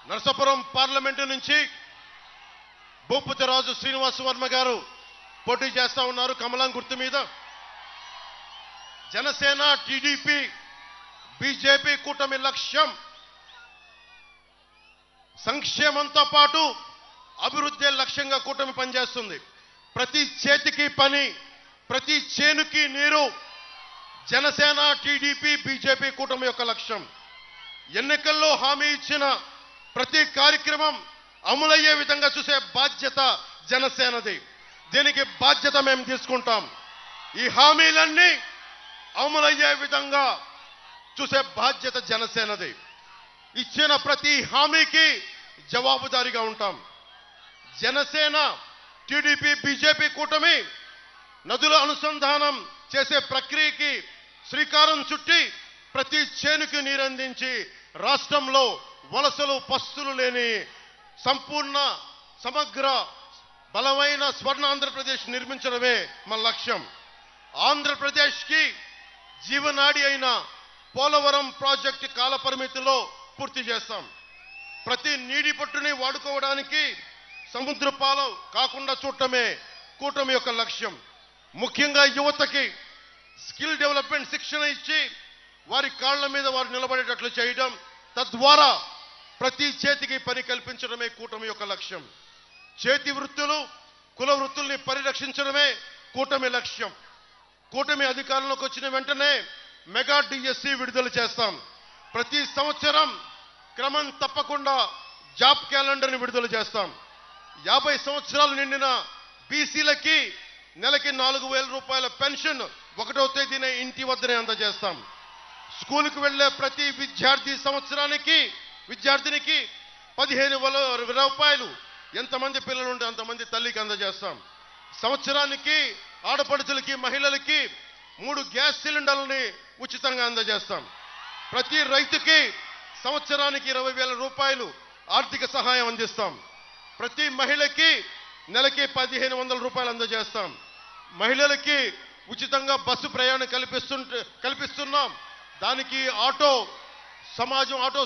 Narasapuram parliament నుంచి భూపతిరాజు శ్రీనివాస వర్మ గారు పోటీ చేస్తా ఉన్నారు కమలం గుర్తు మీద. జనసేన, టీడీపీ, బీజేపీ కూటమి లక్ష్యం సంక్షేమంతో పాటు అభివృద్ధి లక్ష్యంగా కూటమి పనిచేస్తుంది. ప్రతి చేతికి పని, ప్రతి చేనుకి నీరు జనసేన, టీడీపీ, బీజేపీ కూటమి యొక్క లక్ష్యం. ఎన్నికల్లో హామీ ఇచ్చిన ప్రతి కార్యక్రమం అమలయ్యే విధంగా చూసే బాధ్యత జనసేనది. దీనికి బాధ్యత మేము తీసుకుంటాం. ఈ హామీలన్నీ అమలయ్యే విధంగా చూసే బాధ్యత జనసేనది. ఇచ్చిన ప్రతి హామీకి జవాబుదారీగా ఉంటాం. జనసేన, టీడీపీ, బీజేపీ కూటమి నదుల అనుసంధానం చేసే ప్రక్రియకి శ్రీకారం చుట్టి ప్రతి చేనుకి నీరందించి రాష్ట్రంలో వలసలు పస్తులు లేని సంపూర్ణ సమగ్ర బలమైన స్వర్ణ ఆంధ్రప్రదేశ్ నిర్మించడమే మన లక్ష్యం. ఆంధ్రప్రదేశ్కి జీవనాడి అయిన పోలవరం ప్రాజెక్టు కాల పరిమితిలో పూర్తి చేస్తాం. ప్రతి నీటి పట్టుని వాడుకోవడానికి సముద్ర పాలు కాకుండా చూడటమే కూటమి యొక్క లక్ష్యం. ముఖ్యంగా యువతకి స్కిల్ డెవలప్మెంట్ శిక్షణ ఇచ్చి వారి కాళ్ల మీద వారు నిలబడేటట్లు చేయడం, తద్వారా ప్రతి చేతికి పని కల్పించడమే కూటమి యొక్క లక్ష్యం. చేతి వృత్తులు, కుల వృత్తుల్ని పరిరక్షించడమే కూటమి లక్ష్యం. కూటమి అధికారంలోకి వచ్చిన వెంటనే మెగా డిఎస్సి విడుదల చేస్తాం. ప్రతి సంవత్సరం క్రమం తప్పకుండా జాబ్ క్యాలెండర్ని విడుదల చేస్తాం. 50 సంవత్సరాలు నిండిన బీసీలకి నెలకి 4,000 రూపాయల పెన్షన్ 1వ తేదీనే ఇంటి వద్దనే అందజేస్తాం. స్కూల్కి వెళ్లే ప్రతి విద్యార్థినికి 15,000 రూపాయలు ఎంతమంది పిల్లలు ఉంటే అంతమంది తల్లికి అందజేస్తాం. సంవత్సరానికి ఆడపడుచులకి, మహిళలకి 3 గ్యాస్ సిలిండర్లని ఉచితంగా అందజేస్తాం. ప్రతి రైతుకి సంవత్సరానికి 20,000 రూపాయలు ఆర్థిక సహాయం అందిస్తాం. ప్రతి మహిళకి నెలకి 1,500 రూపాయలు అందజేస్తాం. మహిళలకి ఉచితంగా బస్సు ప్రయాణం కల్పిస్తున్నాం. దానికి ఆటో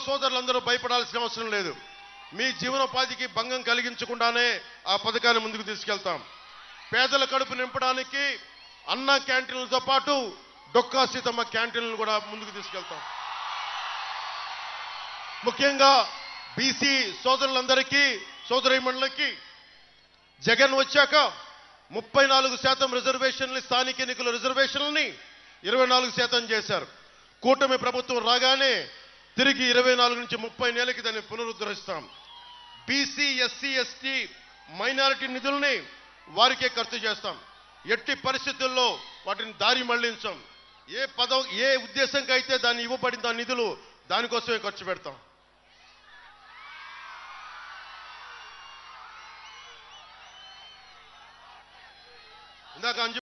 సోదరులందరూ భయపడాల్సిన అవసరం లేదు. మీ జీవనోపాధికి భంగం కలిగించకుండానే ఆ పథకాన్ని ముందుకు తీసుకెళ్తాం. పేదల కడుపు నింపడానికి అన్న క్యాంటీన్లతో పాటు డొక్కా సీతమ్మ క్యాంటీన్లను కూడా ముందుకు తీసుకెళ్తాం. ముఖ్యంగా బీసీ సోదరులందరికీ, సోదరీమణులకి జగన్ వచ్చాక 34% రిజర్వేషన్లు, స్థానిక ఎన్నికల రిజర్వేషన్లని 24% చేశారు. కూటమి ప్రభుత్వం రాగానే తిరిగి 24 నుంచి 30 నెలలకి దాన్ని పునరుద్ధరిస్తాం. బీసీ, ఎస్సీ, ఎస్టీ, మైనారిటీ నిధుల్ని వారికే ఖర్చు చేస్తాం. ఎట్టి పరిస్థితుల్లో వాటిని దారి మళ్లించాం. ఏ ఉద్దేశంకి అయితే దాన్ని ఇవ్వబడింది ఆ నిధులు దానికోసమే ఖర్చు పెడతాం. ఇందాక